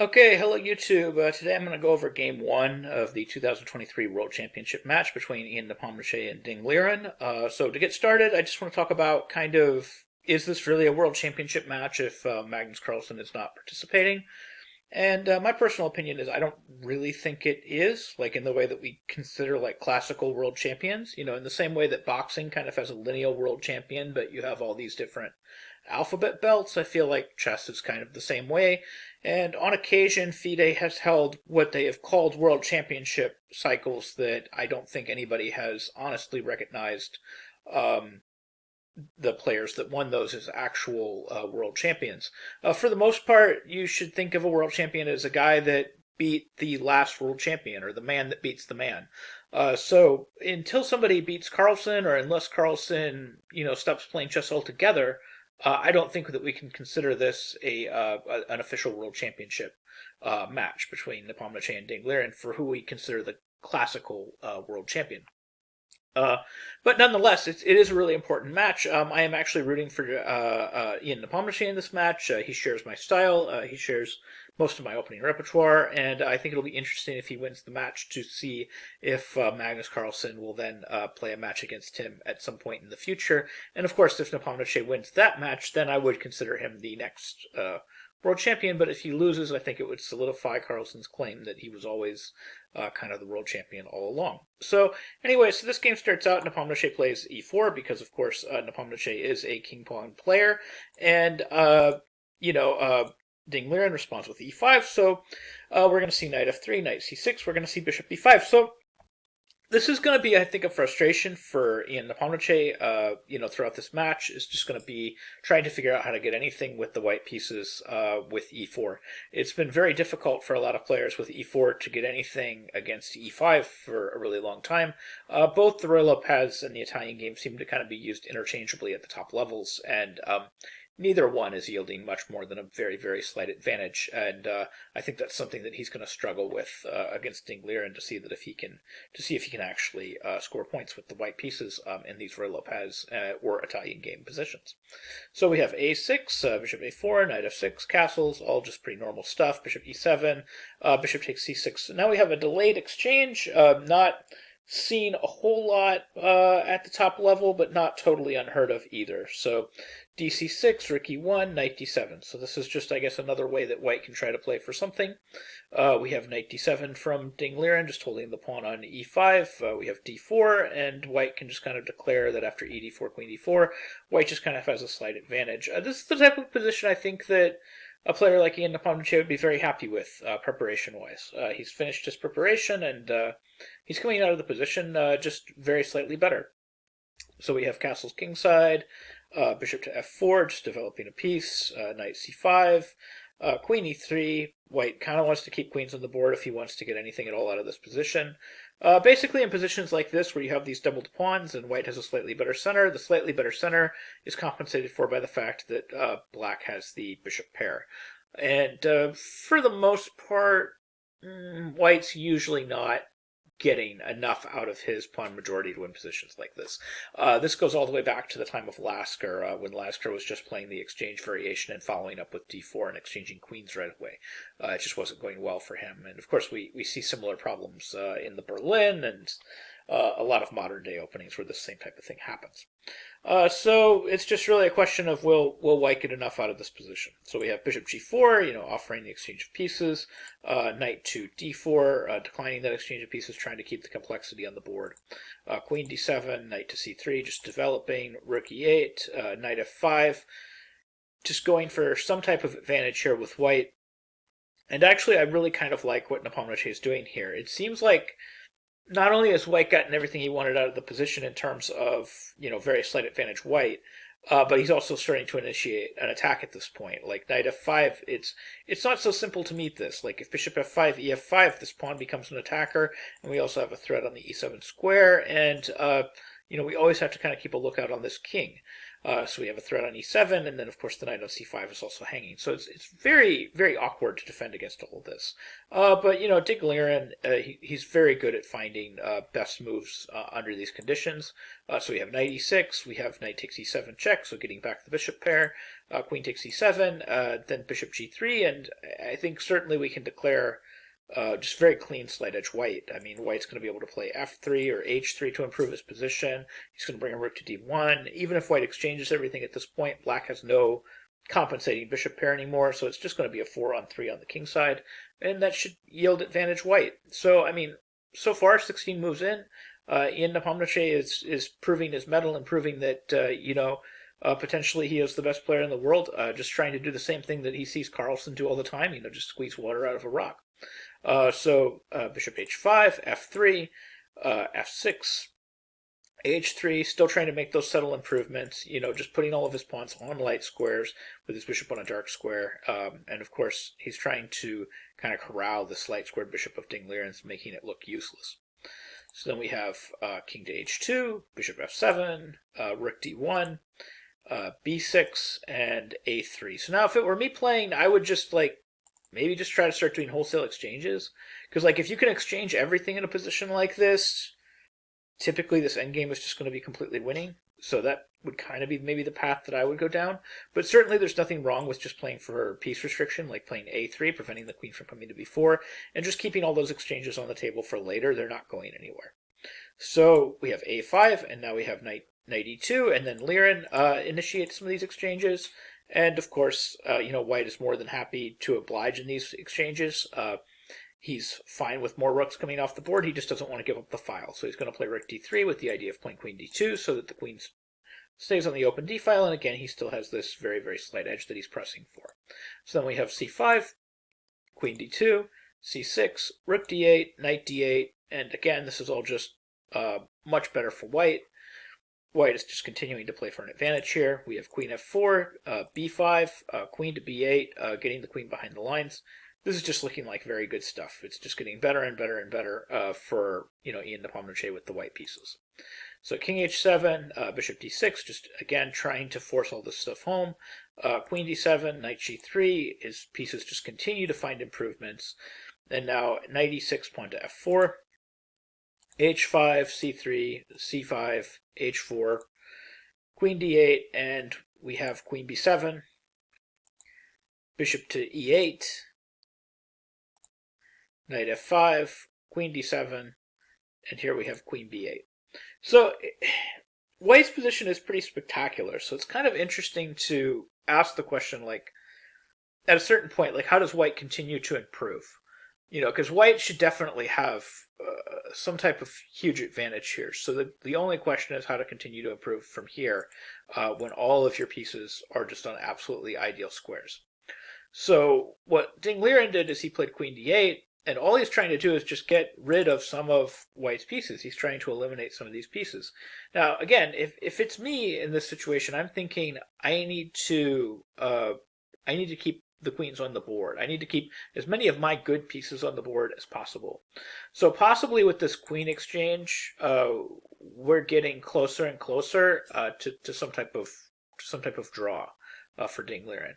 Okay, hello YouTube. Today I'm going to go over Game 1 of the 2023 World Championship match between Ian Nepomniachtchi and Ding Liren. So to get started, I just want to talk about is this really a World Championship match if Magnus Carlsen is not participating? And my personal opinion is I don't really think it is, like in the way that we consider like classical world champions. In the same way that boxing kind of has a lineal world champion, but you have all these different alphabet belts. I feel like chess is kind of the same way. And on occasion, FIDE has held what they have called world championship cycles that I don't think anybody has honestly recognized um, the players that won those as actual world champions. For the most part, you should think of a world champion as a guy that beat the last world champion or the man that beats the man. So until somebody beats Carlsen or unless Carlsen, stops playing chess altogether, I don't think that we can consider this an official world championship match between Nepomniachtchi and Ding Liren for who we consider the classical world champion. Uh, but nonetheless, it is a really important match. I am actually rooting for Ian Nepomniachtchi in this match. He shares my style. He shares most of my opening repertoire, and I think it'll be interesting if he wins the match to see if Magnus Carlsen will then play a match against him at some point in the future. And of course, if Nepomniachtchi wins that match, then I would consider him the next world champion. But if he loses, I think it would solidify Carlsen's claim that he was always kind of the world champion all along. So anyway, so this game starts out, Nepomniachtchi plays e4 because, of course, Nepomniachtchi is a king pawn player, and, Ding Liren responds with e5, so we're going to see knight f3, knight c6, we're going to see bishop b5. So this is going to be, I think, a frustration for Ian Nepomniachtchi, throughout this match, is just going to be trying to figure out how to get anything with the white pieces with e4. It's been very difficult for a lot of players with e4 to get anything against e5 for a really long time. Both the Roy Lopez and the Italian game seem to kind of be used interchangeably at the top levels, and neither one is yielding much more than a very, very slight advantage, and I think that's something that he's going to struggle with against Ding Liren to see if he can actually score points with the white pieces in these Roy Lopez or Italian game positions. So we have a6, bishop a4, knight f6, castles, all just pretty normal stuff. Bishop e7, bishop takes c6. So now we have a delayed exchange, not seen a whole lot at the top level, but not totally unheard of either. So dc6, rook e1, knight d7. So this is just, I guess, another way that white can try to play for something. We have knight d7 from Ding Liren, just holding the pawn on e5. We have d4, and white can just kind of declare that after e d4, queen d4, white just kind of has a slight advantage. This is the type of position I think that a player like Ian Nepomniachtchi would be very happy with preparation-wise. He's finished his preparation, and he's coming out of the position just very slightly better. So we have castles kingside, bishop to f4, just developing a piece, knight c5, queen e3. White kind of wants to keep queens on the board if he wants to get anything at all out of this position. Basically, in positions like this, where you have these doubled pawns and white has a slightly better center, the slightly better center is compensated for by the fact that black has the bishop pair. And for the most part, white's usually not getting enough out of his pawn majority to win positions like this. This goes all the way back to the time of Lasker, when Lasker was just playing the exchange variation and following up with d4 and exchanging queens right away. It just wasn't going well for him. And of course, we see similar problems in the Berlin and a lot of modern day openings where the same type of thing happens. So it's just really a question of will white get enough out of this position. So we have bishop g4, offering the exchange of pieces, knight to d4, declining that exchange of pieces, trying to keep the complexity on the board. Queen d7, knight to c3, just developing, rook e8, knight f5, just going for some type of advantage here with white. And actually, I really kind of like what Nepomniachtchi is doing here. It seems like not only has white gotten everything he wanted out of the position in terms of, very slight advantage white, but he's also starting to initiate an attack at this point. Like knight f5, it's not so simple to meet this. Like if bishop f5, ef5, this pawn becomes an attacker, and we also have a threat on the e7 square, and we always have to kind of keep a lookout on this king. So we have a threat on e7, and then of course the knight on c5 is also hanging. So it's very, very awkward to defend against all of this. But Dig Liren, he's very good at finding best moves under these conditions. So we have knight e6, we have knight takes e7 check, so getting back the bishop pair. Queen takes e7, then bishop g3, and I think certainly we can declare just very clean slight edge white. I mean, white's going to be able to play f3 or h3 to improve his position. He's going to bring a rook to d1. Even if white exchanges everything at this point, black has no compensating bishop pair anymore, so it's just going to be a 4-on-3 on the king side, and that should yield advantage white. So, I mean, so far, 16 moves in, Ian Nepomniachtchi is proving his mettle and proving that, potentially he is the best player in the world, just trying to do the same thing that he sees Carlsen do all the time, just squeeze water out of a rock. So bishop h5, f3, f6, h3, still trying to make those subtle improvements, just putting all of his pawns on light squares with his bishop on a dark square. And of course, he's trying to kind of corral this light squared bishop of Ding Liren's, making it look useless. So then we have king to h2, bishop f7, rook d1, b6, and a3. So now if it were me playing, I would just maybe just try to start doing wholesale exchanges. Because if you can exchange everything in a position like this, typically this endgame is just going to be completely winning. So that would kind of be maybe the path that I would go down. But certainly there's nothing wrong with just playing for piece restriction, like playing a3, preventing the queen from coming to b4, and just keeping all those exchanges on the table for later. They're not going anywhere. So we have a5, and now we have knight e2, and then Liren initiates some of these exchanges. And of course, white is more than happy to oblige in these exchanges. He's fine with more rooks coming off the board. He just doesn't want to give up the file. So he's going to play rook d3 with the idea of playing queen d2 so that the queen stays on the open d file. And again, he still has this very, very slight edge that he's pressing for. So then we have c5, queen d2, c6, rook d8, knight d8. And again, this is all just much better for white. White is just continuing to play for an advantage here. We have queen f4, b5, queen to b8, getting the queen behind the lines. This is just looking like very good stuff. It's just getting better and better and better for Ian Nepomniachtchi with the white pieces. So king h7, bishop d6, just again trying to force all this stuff home. Queen d7, knight g3, his pieces just continue to find improvements. And now knight e6, pawn to f4. h5, c3, c5, h4, queen d8, and we have queen b7, bishop to e8, knight f5, queen d7, and here we have queen b8. So white's position is pretty spectacular, so it's kind of interesting to ask the question, at a certain point, how does white continue to improve? Because white should definitely have some type of huge advantage here. So the only question is how to continue to improve from here when all of your pieces are just on absolutely ideal squares. So what Ding Liren did is he played queen d8, and all he's trying to do is just get rid of some of white's pieces. He's trying to eliminate some of these pieces. Now, again, if it's me in this situation, I'm thinking I need to keep the queens on the board. I need to keep as many of my good pieces on the board as possible. So possibly with this queen exchange, we're getting closer and closer to some type of draw for Ding Liren.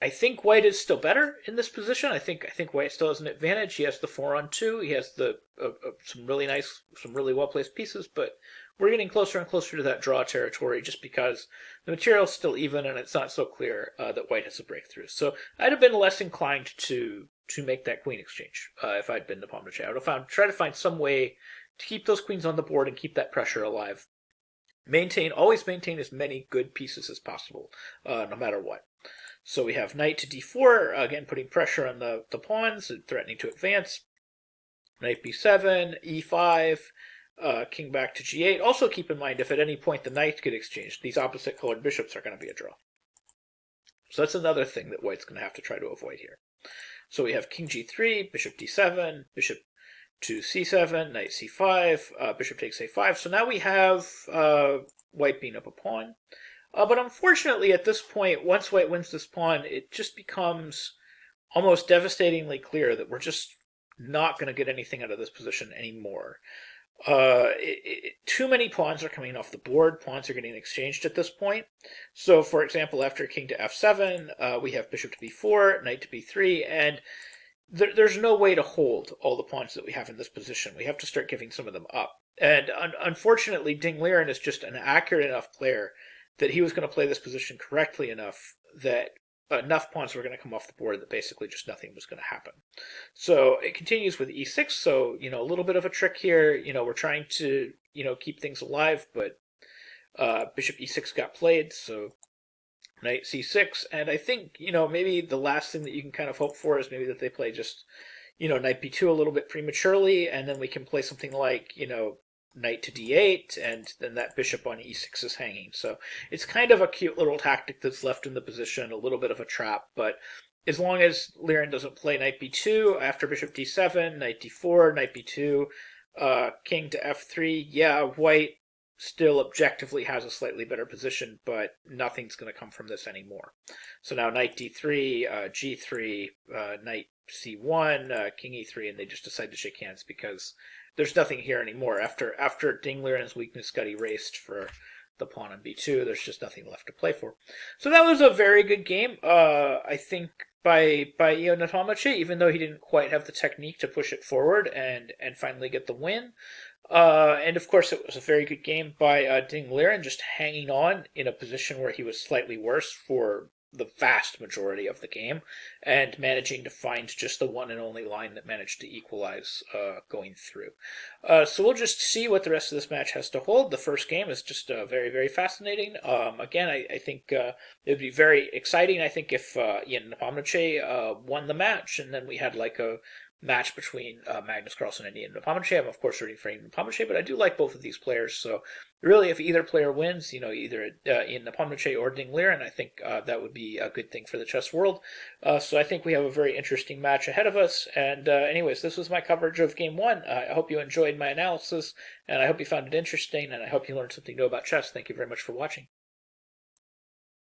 I think white is still better in this position. I think white still has an advantage. He has the 4-on-2. He has the some really well placed pieces, but we're getting closer and closer to that draw territory just because the material is still even and it's not so clear that white has a breakthrough. So I'd have been less inclined to make that queen exchange if I'd been Nepomniachtchi. I would have tried to find some way to keep those queens on the board and keep that pressure alive. Always maintain as many good pieces as possible, no matter what. So we have knight to d4, again putting pressure on the pawns, threatening to advance. Knight b7, e5, king back to g8. Also keep in mind, if at any point the knights get exchanged, these opposite colored bishops are going to be a draw. So that's another thing that white's going to have to try to avoid here. So we have king g3, bishop d7, bishop to c7, knight c5, bishop takes a5. So now we have white being up a pawn. But unfortunately, at this point, once white wins this pawn, it just becomes almost devastatingly clear that we're just not going to get anything out of this position anymore. Too many pawns are coming off the board. Pawns are getting exchanged at this point. So, for example, after king to f7, we have bishop to b4, knight to b3, and there's no way to hold all the pawns that we have in this position. We have to start giving some of them up. And unfortunately, Ding Liren is just an accurate enough player that he was going to play this position correctly enough that enough pawns were going to come off the board that basically just nothing was going to happen. So it continues with e6. So, a little bit of a trick here. We're trying to, keep things alive, but bishop e6 got played. So knight c6, and I think, maybe the last thing that you can kind of hope for is maybe that they play just, knight b2 a little bit prematurely, and then we can play something like, knight to d8, and then that bishop on e6 is hanging. So it's kind of a cute little tactic that's left in the position, a little bit of a trap, but as long as Liren doesn't play knight b2 after bishop d7, knight d4, knight b2, king to f3, yeah, white still objectively has a slightly better position, but nothing's going to come from this anymore. So now knight d3, g3, knight c1, king e3, and they just decide to shake hands because there's nothing here anymore. After Ding Liren's weakness got erased for the pawn on b2, there's just nothing left to play for. So that was a very good game. I think by Nepomucene, even though he didn't quite have the technique to push it forward and finally get the win. And of course, it was a very good game by Ding Liren, just hanging on in a position where he was slightly worse for the vast majority of the game, and managing to find just the one and only line that managed to equalize going through. So we'll just see what the rest of this match has to hold. The first game is just very, very fascinating. Again, I think it would be very exciting, I think, if Ian Nepomucene won the match, and then we had like a match between Magnus Carlsen and Ian Nepomucene. I'm, of course, rooting for Ian Nepomucene, but I do like both of these players. So, really, if either player wins, either Ian Nepomucene or Ding Liren, I think that would be a good thing for the chess world. So, I think we have a very interesting match ahead of us. And, anyways, this was my coverage of Game 1. I hope you enjoyed my analysis, and I hope you found it interesting, and I hope you learned something new about chess. Thank you very much for watching.